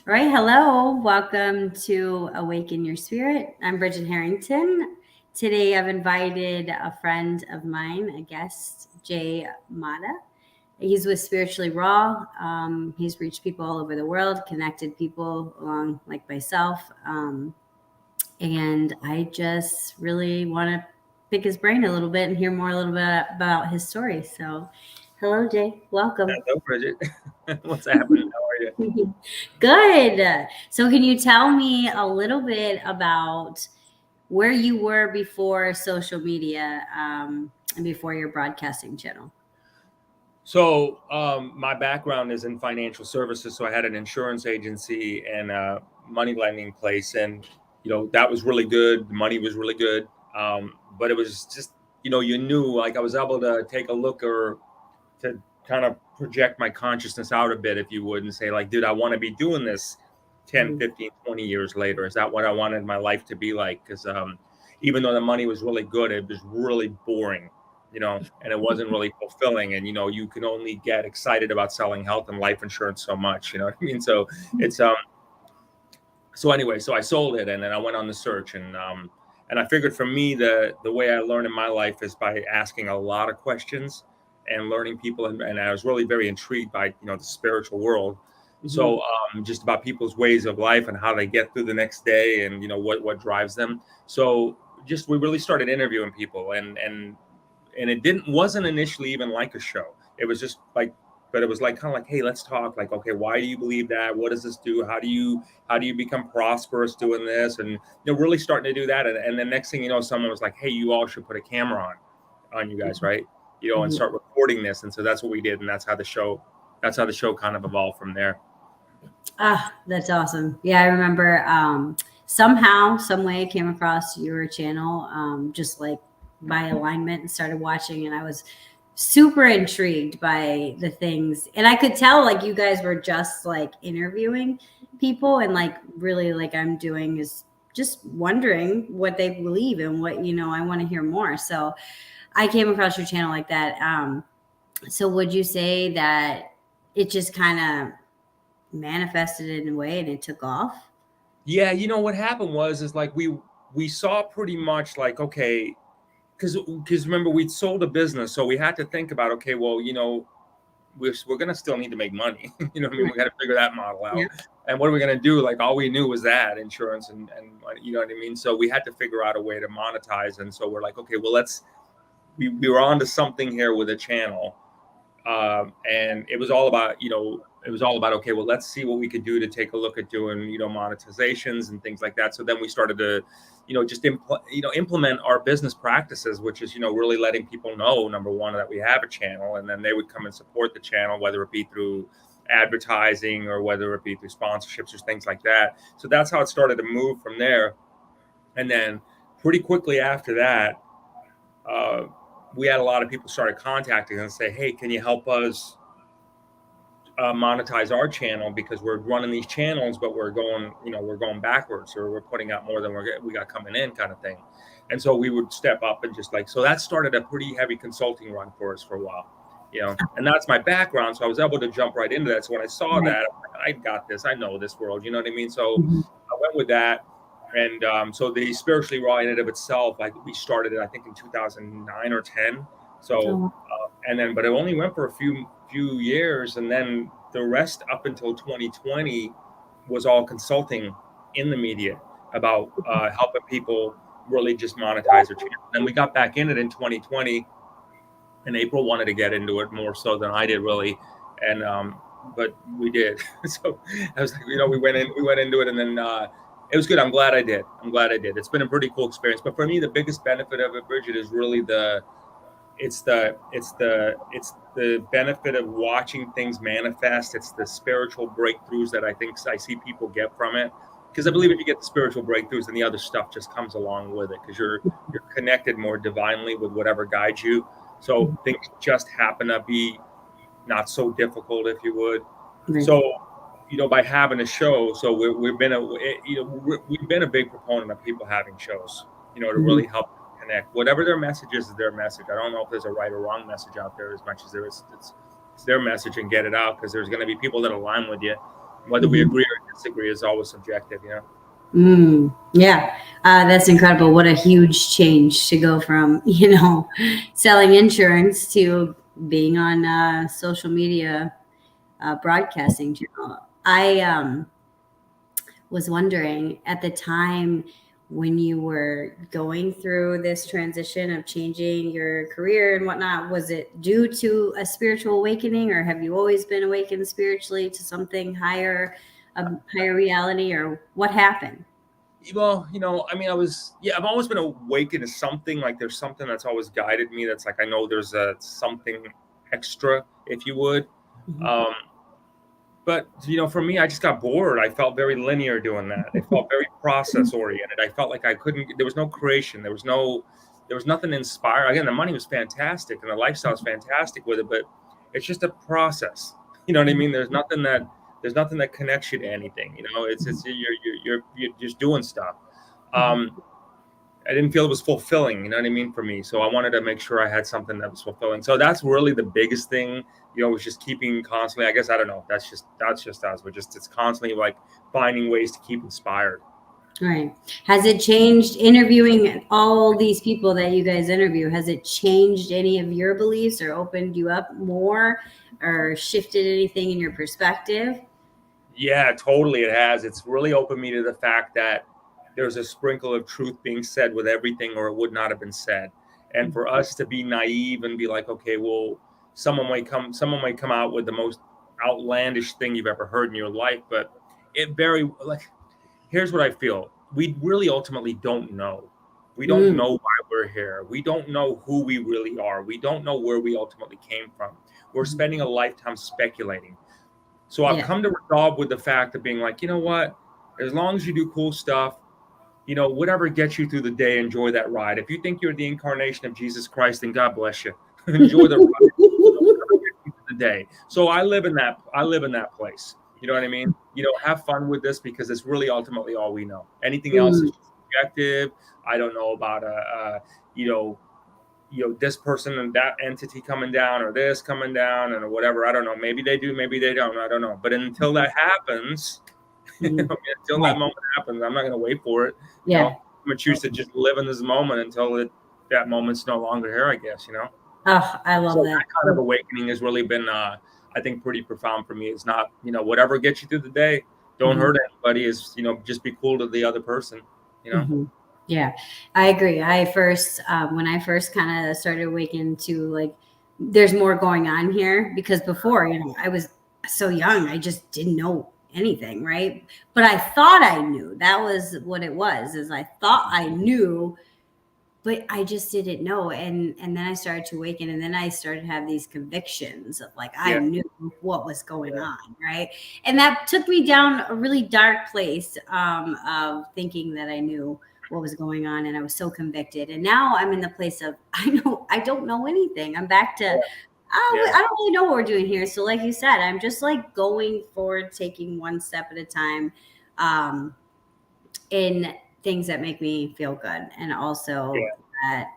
All right, hello. Welcome to Awaken Your Spirit. I'm Bridget Harrington. Today I've invited a friend of mine, a guest, Jay Matta. He's with Spiritually Raw. He's reached people all over the world, connected people along like myself. And I just really want to pick his brain a little bit and hear more a little bit about his story. So, hello, Jay. Welcome. Hello, Bridget. What's happening? How are you? Good. So, can you tell me a little bit about where you were before social media and before your broadcasting channel? So, my background is in financial services. So, I had an insurance agency and a money lending place, and that was really good. The money was really good, but it was just you knew like I was able to take a look or to kind of project my consciousness out a bit, if you would, and say like, dude, I want to be doing this 10, Mhm. 15, 20 years later. Is that what I wanted my life to be like? Because even though the money was really good, it was really boring, and it wasn't really fulfilling. And, you can only get excited about selling health and life insurance so much, you know what I mean? So it's, so anyway, so I sold it and then I went on the search and I figured for me, the way I learn in my life is by asking a lot of questions and learning people. And I was really very intrigued by, the spiritual world. Mhm. So just about people's ways of life and how they get through the next day and, what drives them. So just, we really started interviewing people and it wasn't initially even like a show. It was just like, but it was like kind of like, hey, let's talk. Like, okay, why do you believe that? What does this do? How do you become prosperous doing this? And really starting to do that. And the next thing you know, someone was like, hey, you all should put a camera on you guys, right? And Mhm. start recording this. And so that's what we did, and that's how the show kind of evolved from there. Ah, that's awesome. Yeah, I remember somehow, some way I came across your channel, just like by alignment and started watching, and I was super intrigued by the things. And I could tell like you guys were just like interviewing people and like really like I'm doing is just wondering what they believe and what, I want to hear more. So I came across your channel like that. So would you say that it just kind of manifested in a way and it took off? Yeah, what happened was is like we saw pretty much like, okay, because remember we'd sold a business, so we had to think about, okay, well, we're gonna still need to make money. You know what I mean? We got to figure that model Yeah. out. And what are we gonna do? Like all we knew was that insurance and money, you know what I mean? So we had to figure out a way to monetize. And so we're like, okay, well we were onto something here with a channel. And it was all about okay, well, let's see what we could do to take a look at doing monetizations and things like that. So then we started to just implement our business practices, which is really letting people know, number one, that we have a channel, and then they would come and support the channel, whether it be through advertising or whether it be through sponsorships or things like that. So that's how it started to move from there. And then pretty quickly after that, uh, we had a lot of people started contacting us and say, hey, can you help us monetize our channel, because we're running these channels, but we're going backwards, or we're putting out more than we got coming in, kind of thing. And so we would step up and just like, so that started a pretty heavy consulting run for us for a while, and that's my background. So I was able to jump right into that. So when I saw Right. that, I'm like, I got this. I know this world. You know what I mean? So Mhm. I went with that. And so the spiritually raw in and of itself, like we started it, I think in 2009 or 10. So Oh, and then but it only went for a few years, and then the rest up until 2020 was all consulting in the media about helping people really just monetize their channel. And we got back in it in 2020, and April wanted to get into it more so than I did, really. And but we did. So I was like, we went into it, and then it was good. I'm glad I did. It's been a pretty cool experience. But for me, the biggest benefit of it, Bridget, is really it's the benefit of watching things manifest. It's the spiritual breakthroughs that I think I see people get from it. Because I believe if you get the spiritual breakthroughs, then the other stuff just comes along with it, because you're connected more divinely with whatever guides you. So things just happen to be not so difficult, if you would. right. So by having a show, so we've been a big proponent of people having shows, to Mhm. really help connect. Whatever their message is their message. I don't know if there's a right or wrong message out there, as much as there is. It's their message, and get it out, because there's going to be people that align with you, whether we Mhm. agree or disagree is always subjective, you know? Yeah, that's incredible. What a huge change to go from, selling insurance to being on social media broadcasting channel. I was wondering at the time when you were going through this transition of changing your career and whatnot, was it due to a spiritual awakening, or have you always been awakened spiritually to something higher, a higher reality, or what happened? Well, I mean, I've always been awakened to something. Like there's something that's always guided me. That's like, I know there's something extra, if you would. Um, but for me, I just got bored. I felt very linear doing that. It felt very process oriented. I felt like there was no creation. There was nothing inspiring. Again, the money was fantastic and the lifestyle was fantastic with it, but it's just a process. You know what I mean? There's nothing that connects you to anything. It's you're just doing stuff. I didn't feel it was fulfilling, you know what I mean, for me. So I wanted to make sure I had something that was fulfilling. So that's really the biggest thing, was just keeping constantly, I guess, I don't know. That's just us. It's constantly like finding ways to keep inspired. Right. Has it changed interviewing all these people that you guys interview? Has it changed any of your beliefs or opened you up more or shifted anything in your perspective? Yeah, totally. It has. It's really opened me to the fact that there's a sprinkle of truth being said with everything, or it would not have been said. And for us to be naive and be like, okay, well, someone might come out with the most outlandish thing you've ever heard in your life, but here's what I feel. We really ultimately don't know. We don't know why we're here. We don't know who we really are. We don't know where we ultimately came from. We're spending a lifetime speculating. So I've come to resolve with the fact of being like, you know what? As long as you do cool stuff, whatever gets you through the day, enjoy that ride. If you think you're the incarnation of Jesus Christ, then God bless you. Enjoy the ride. Whatever gets you through the day. So I live in that place. You know what I mean? Have fun with this because it's really ultimately all we know. Anything else is subjective. I don't know about this person and that entity coming down or this coming down and whatever. I don't know. Maybe they do, maybe they don't. I don't know. But until that happens, until that moment happens, I'm not going to wait for it. Yeah. I'm going to choose to just live in this moment until that moment's no longer here, I guess, Oh, I love that. That kind of awakening has really been, I think, pretty profound for me. It's not, whatever gets you through the day, don't hurt anybody, is, just be cool to the other person, Yeah, I agree. When I first kind of started awakening to like, there's more going on here, because before, I was so young, I just didn't know anything, right? But I thought I knew. That was what it was, is I thought I knew, but I just didn't know. And then I started to awaken, and then I started to have these convictions of like, I knew what was going on, right? And that took me down a really dark place of thinking that I knew what was going on, and I was so convicted. And now I'm in the place of I don't know anything. I'm back to I don't really know what we're doing here. So like you said, I'm just like going forward, taking one step at a time, in things that make me feel good, and also that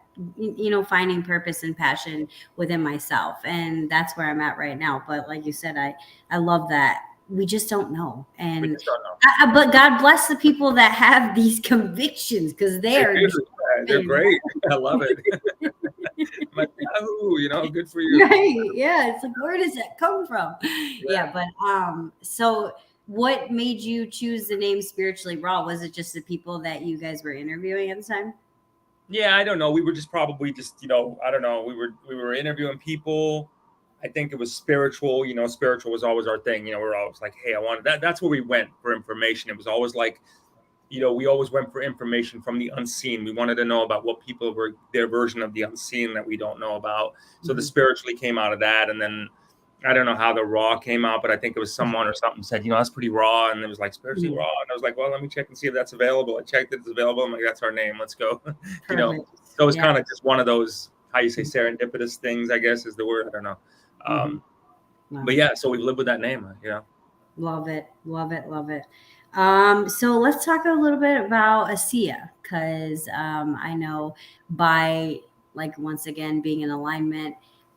finding purpose and passion within myself. And that's where I'm at right now. But like you said, I love that we just don't know. And we just don't know. but God bless the people that have these convictions, because they're great. I love it. Like, good for you. Right. Yeah. It's like, where does that come from? But so what made you choose the name Spiritually Raw? Was it just the people that you guys were interviewing at the time? Yeah, I don't know. We were just probably just, I don't know. We were interviewing people. I think it was spiritual. Spiritual was always our thing. We're always like, hey, I wanted that. That's where we went for information. It was always like, we always went for information from the unseen. We wanted to know about what people were, their version of the unseen that we don't know about. So the spiritually came out of that. And then I don't know how the raw came out, but I think it was someone or something said, that's pretty raw. And it was like spiritually raw. And I was like, well, let me check and see if that's available. I checked it's available. I'm like, that's our name. Let's go. So it's kind of just one of those, how you say, serendipitous things, I guess is the word. I don't know. But yeah, so we live with that name. Love it. Love it. Love it. So let's talk a little bit about ASEA, because I know by, like, once again, being in alignment,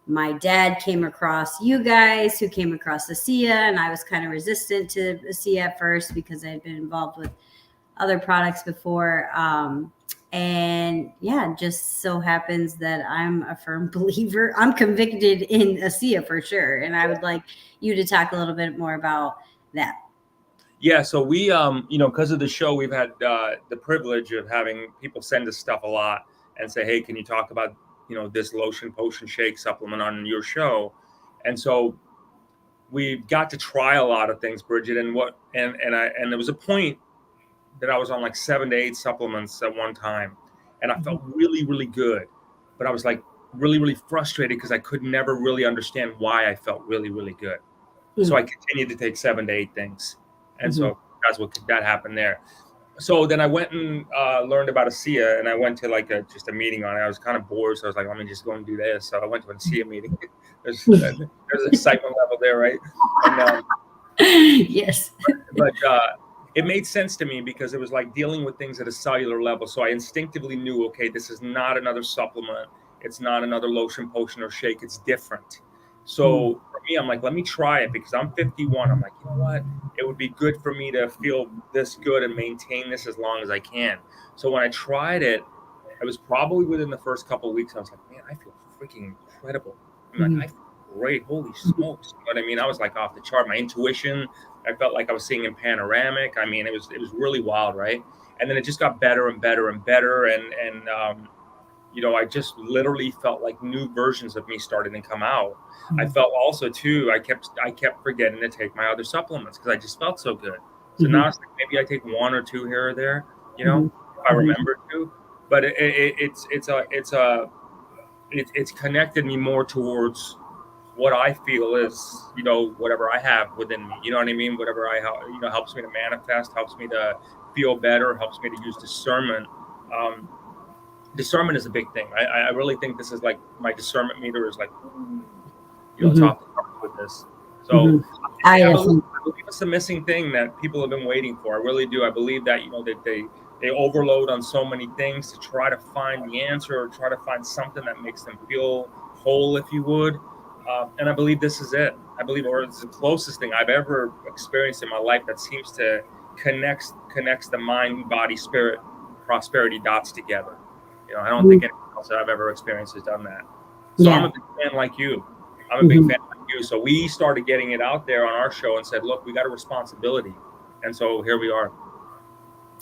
my dad came across you guys, who came across ASEA, and I was kind of resistant to ASEA at first because I had been involved with other products before. And yeah, just so happens that I'm a firm believer. I'm convicted in ASEA for sure. And I would like you to talk a little bit more about that. Yeah, so we, because of the show, we've had the privilege of having people send us stuff a lot and say, hey, can you talk about, this lotion, potion, shake, supplement on your show? And so we got to try a lot of things, Bridget, and there was a point that I was on like 7 to 8 supplements at one time, and I felt really, really good, but I was like really, really frustrated because I could never really understand why I felt really, really good. So I continued to take 7 to 8 things. And so that happened there. So then I went and learned about ASEA, and I went to like just a meeting on it. I was kind of bored, so I was like, let me just go and do this. So I went to an ASEA meeting. there's an excitement level there, right? And, yes. But it made sense to me because it was like dealing with things at a cellular level. So I instinctively knew, okay, this is not another supplement. It's not another lotion, potion, or shake. It's different. So for me, I'm like, let me try it because I'm 51. I'm like, you know what? It would be good for me to feel this good and maintain this as long as I can. So when I tried it, it was probably within the first couple of weeks. I was like, man, I feel freaking incredible. I'm like, I feel great. Holy smokes. You know what I mean? I was like off the chart. My intuition, I felt like I was seeing in panoramic. I mean, it was really wild, right? And then it just got better and better and better. And I just literally felt like new versions of me started to come out. I felt also too, I kept forgetting to take my other supplements because I just felt so good. So now it's like maybe I take 1 or 2 here or there, if I remember to. But it's connected me more towards what I feel is, whatever I have within me, you know what I mean? Whatever helps me to manifest, helps me to feel better, helps me to use discernment. Discernment is a big thing. I really think this is like my discernment meter is like, top to top with this. So I believe it's a missing thing that people have been waiting for. I really do. I believe that, that they overload on so many things to try to find the answer or try to find something that makes them feel whole, if you would. And I believe this is it. I believe, or it's the closest thing I've ever experienced in my life that seems to connects the mind, body, spirit, prosperity dots together. I don't think anyone else that I've ever experienced has done that. So I'm a big fan like you. So we started getting it out there on our show and said, look, we got a responsibility. And so here we are.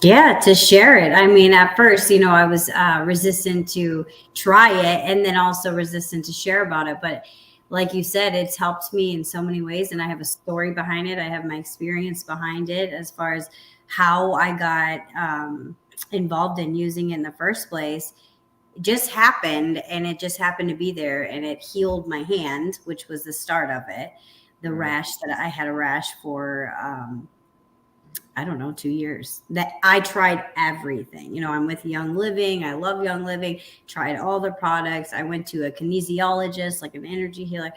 Yeah, to share it. I mean, at first, I was resistant to try it and then also resistant to share about it. But like you said, it's helped me in so many ways. And I have a story behind it. I have my experience behind it as far as how I got involved in using it in the first place. It just happened, and it just happened to be there, and it healed my hand, which was the start of it. The rash that I had a rash for, 2 years. That I tried everything. I'm with Young Living. I love Young Living. Tried all the products. I went to a kinesiologist, like an energy healer.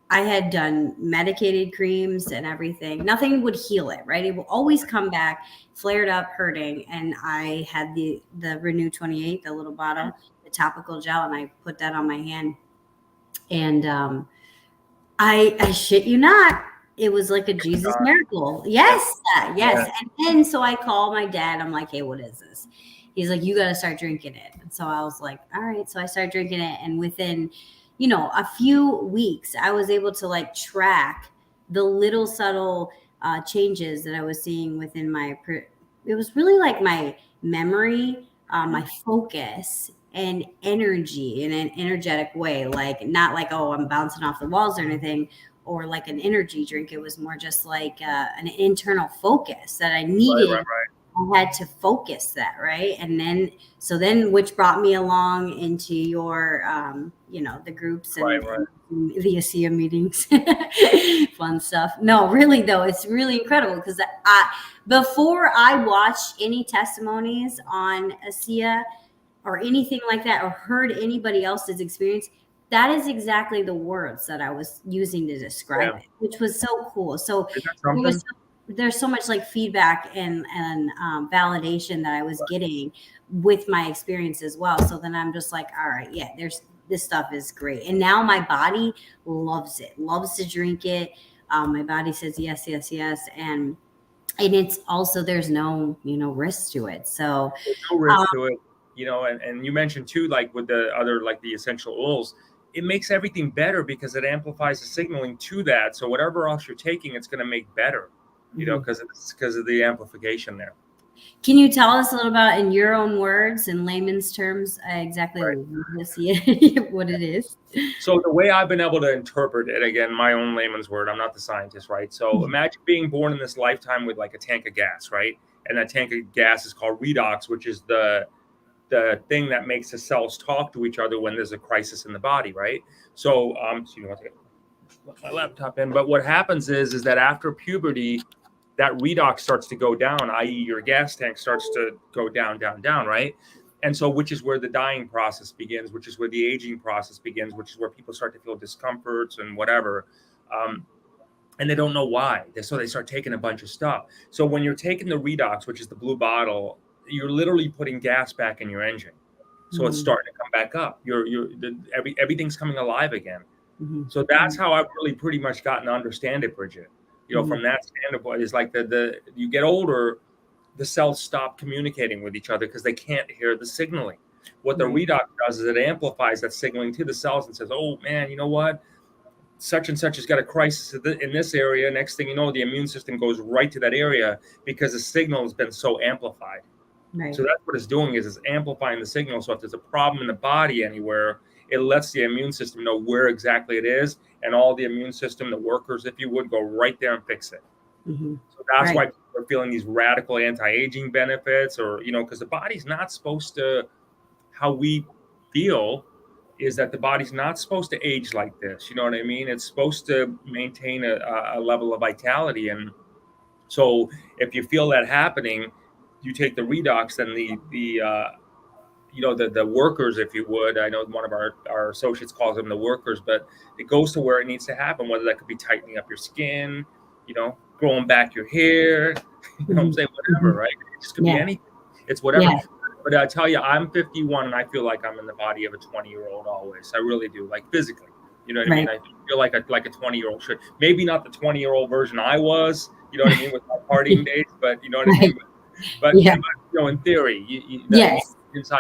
I had done medicated creams and everything. Nothing would heal it, right? It will always come back, flared up, hurting. And I had the Renew 28, the little bottle, the topical gel, and I put that on my hand. And I shit you not, it was like a Jesus miracle. Yes. Yeah. And then so I call my dad. I'm like, hey, what is this? He's like, you got to start drinking it. And so I was like, all right. So I started drinking it, and within a few weeks, I was able to like track the little subtle changes that I was seeing within it was really like my memory, my focus and energy in an energetic way, like not like, oh, I'm bouncing off the walls or anything, or like an energy drink. It was more just like an internal focus that I needed. Right. I had to focus that, right? And then, which brought me along into your, the groups and the ASEA meetings, fun stuff. No, really though, it's really incredible because before I watched any testimonies on ASEA or anything like that, or heard anybody else's experience, that is exactly the words that I was using to describe it, which was so cool. So there's so much like feedback and validation that I was getting with my experience as well. So then I'm just like, all right, yeah, this stuff is great. And now my body loves it, loves to drink it. My body says yes, yes, yes. And it's also, there's no, risk to it. So There's no risk to it, and you mentioned too, like with the other, like the essential oils, it makes everything better because it amplifies the signaling to that. So whatever else you're taking, it's going to make better, because of the amplification there. Can you tell us a little about, in your own words, in layman's terms, exactly Right. what it is? So the way I've been able to interpret it, again, my own layman's word, I'm not the scientist, right? So imagine being born in this lifetime with like a tank of gas, right? And that tank of gas is called redox, which is the thing that makes the cells talk to each other when there's a crisis in the body, right? So, so you want to get my laptop in, but what happens is that after puberty, that redox starts to go down, i.e. your gas tank starts to go down, down, down, right? And so, which is where the dying process begins, which is where the aging process begins, which is where people start to feel discomforts and whatever. And they don't know why. So they start taking a bunch of stuff. So when you're taking the redox, which is the blue bottle, you're literally putting gas back in your engine. So it's starting to come back up. Everything's coming alive again. So that's how I've really pretty much gotten to understand it, Bridget. From that standpoint, is like you get older, the cells stop communicating with each other because they can't hear the signaling. What the redox does is it amplifies that signaling to the cells and says, oh man, you know what? Such and such has got a crisis in this area. Next thing you know, the immune system goes right to that area because the signal has been so amplified. Right. So that's what it's doing is it's amplifying the signal. So if there's a problem in the body anywhere, it lets the immune system know where exactly it is, and all the immune system, the workers, if you would, go right there and fix it. So that's why people are feeling these radical anti-aging benefits, or, because the body's not supposed to, how we feel is that the body's not supposed to age like this. You know what I mean? It's supposed to maintain a level of vitality. And so if you feel that happening, you take the redox, then the workers, if you would, I know one of our associates calls them the workers, but it goes to where it needs to happen, whether that could be tightening up your skin, growing back your hair, I'm saying, whatever, right? It just could be anything. It's whatever. Yeah. But I tell you, I'm 51 and I feel like I'm in the body of a 20-year-old always. I really do, like physically. You know what I mean? I feel like a 20-year-old should. Maybe not the 20-year-old version I was, you know what I mean, with my partying days, but you know what I mean? But in theory, yes.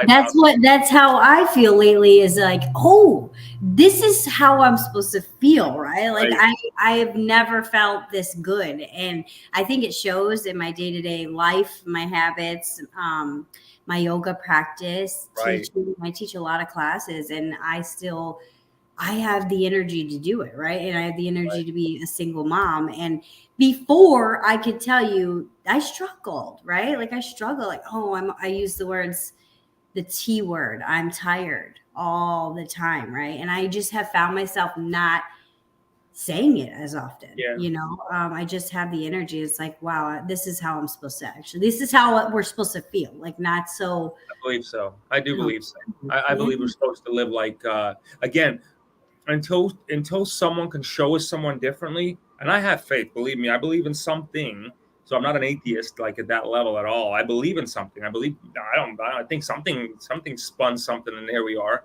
That's how I feel lately, is like, oh, this is how I'm supposed to feel, right? Like I have never felt this good. And I think it shows in my day-to-day life, my habits, my yoga practice. I teach a lot of classes, and I have the energy to do it, right? And I have the energy to be a single mom. And before, I could tell you, I struggled, right? Like I struggle, like, I use the words, the T word, I'm tired all the time, right? And I just have found myself not saying it as often. I just have the energy. It's like, wow, this is how I'm supposed to this is how we're supposed to feel, like not so. I believe so. I do believe so. I believe we're supposed to live like, again, until someone can show us someone differently. And I have faith, believe me, I believe in something. So I'm not an atheist, like at that level at all. I believe in something. I think something spun something, and there we are.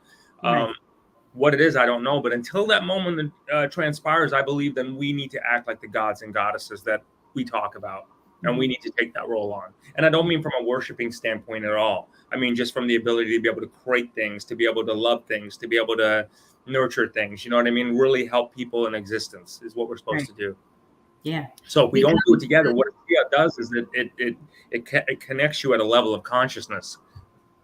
What it is, I don't know. But until that moment transpires, I believe then we need to act like the gods and goddesses that we talk about. And we need to take that role on. And I don't mean from a worshiping standpoint at all. I mean just from the ability to be able to create things, to be able to love things, to be able to nurture things. You know what I mean? Really help people in existence is what we're supposed to do. Yeah. So if we don't do it together, what it does is it connects you at a level of consciousness.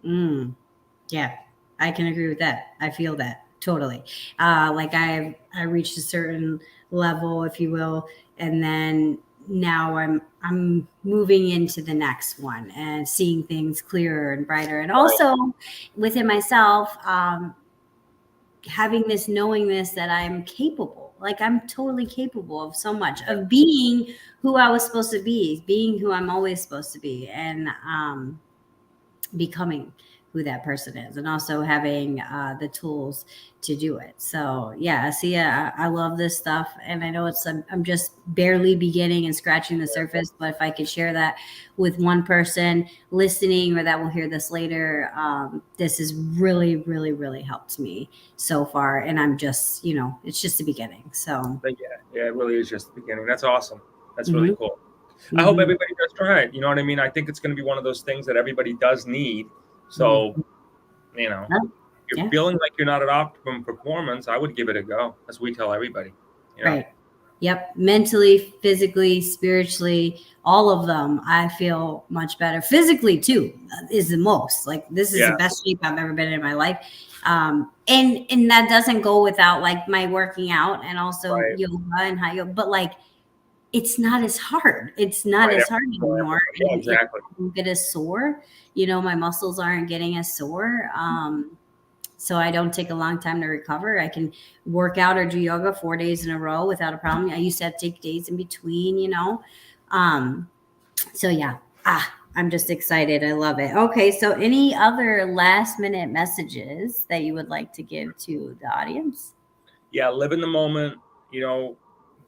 Yeah, I can agree with that. I feel that totally. Like I reached a certain level, if you will, and then now I'm moving into the next one and seeing things clearer and brighter, and also within myself, having this knowingness that I'm capable. Like I'm totally capable of so much, of being who I was supposed to be, being who I'm always supposed to be, and becoming who that person is, and also having the tools to do it. So yeah, see, I love this stuff, and I know I'm just barely beginning and scratching the surface, but if I could share that with one person listening or that will hear this later, this has really, really, really helped me so far, and I'm just, it's just the beginning. So But yeah, it really is just the beginning. That's awesome. That's really mhm, cool. I hope mhm, everybody does try it. You know what I mean? I think it's going to be one of those things that everybody does need. So, mhm. you know, Oh, if you're yeah, feeling like you're not at optimum performance, I would give it a go. As we tell everybody. You know, right. Yep. Mentally, physically, spiritually, all of them, I feel much better. Physically, too, is the most. Like, this is the yeah, best shape I've ever been in my life. And that doesn't go without like my working out and also right, yoga and high yoga, but like it's not as hard. It's not right. as hard Everyone's more anymore. effort. Yeah, And it exactly. doesn't get as sore. My muscles aren't getting as sore. So I don't take a long time to recover. I can work out or do yoga 4 days in a row without a problem. I used to have to take days in between. Um, so yeah, I'm just excited. I love it. Okay, so any other last minute messages that you would like to give to the audience? Yeah, live in the moment. You know,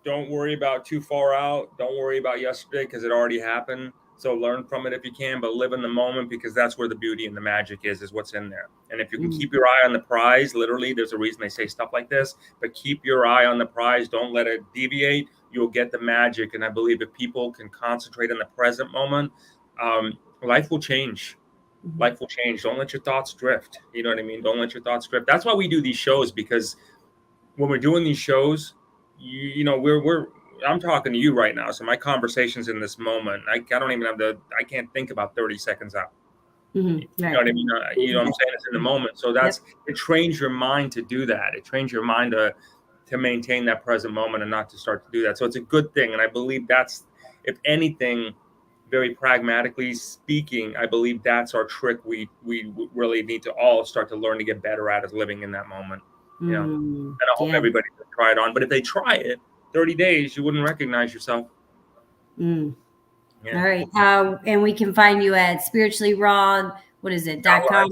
don't worry about too far out. Don't worry about yesterday because it already happened. So learn from it if you can, but live in the moment because that's where the beauty and the magic is what's in there. And if you can Mm, keep your eye on the prize, literally, there's a reason they say stuff like this, but keep your eye on the prize. Don't let it deviate. You'll get the magic. And I believe if people can concentrate in the present moment, life will change. mhm, Life will change. Don't let your thoughts drift. You know what I mean? Don't let your thoughts drift. That's why we do these shows, because when we're doing these shows, we're I'm talking to you right now, so my conversation's in this moment. I don't even I can't think about 30 seconds out. mhm, You know right. what I mean? You know what I'm saying? It's in the moment. So Yep. it trains your mind to do that. It trains your mind to maintain that present moment and not to start to do that. So it's a good thing, and I believe that's, if anything, very pragmatically speaking, I believe that's our trick. We really need to all start to learn to get better at, is living in that moment. You know. And I hope Yeah. everybody can try it on. But if they try it, 30 days, you wouldn't recognize yourself. Mm. Yeah. All right. And we can find you at spiritually raw. What is it? .com. Live, Dot live.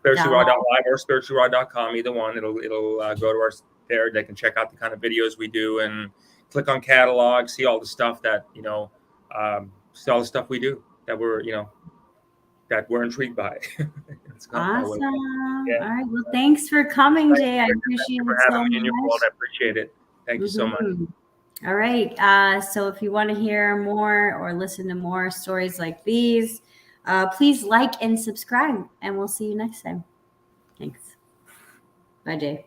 spirituallyraw.live or spirituallyraw.com, either one. It'll go to our there. They can check out the kind of videos we do and click on catalog, see all the stuff that, see all the stuff we do that we're intrigued by. It's kind of way. Awesome. Yeah. All right. Well, thanks for coming, Thank Jay. I you appreciate for it having so me in your much. world. I appreciate it. Thank you so much. All right. So if you want to hear more or listen to more stories like these, please like and subscribe, and we'll see you next time. Thanks. Bye, Jay.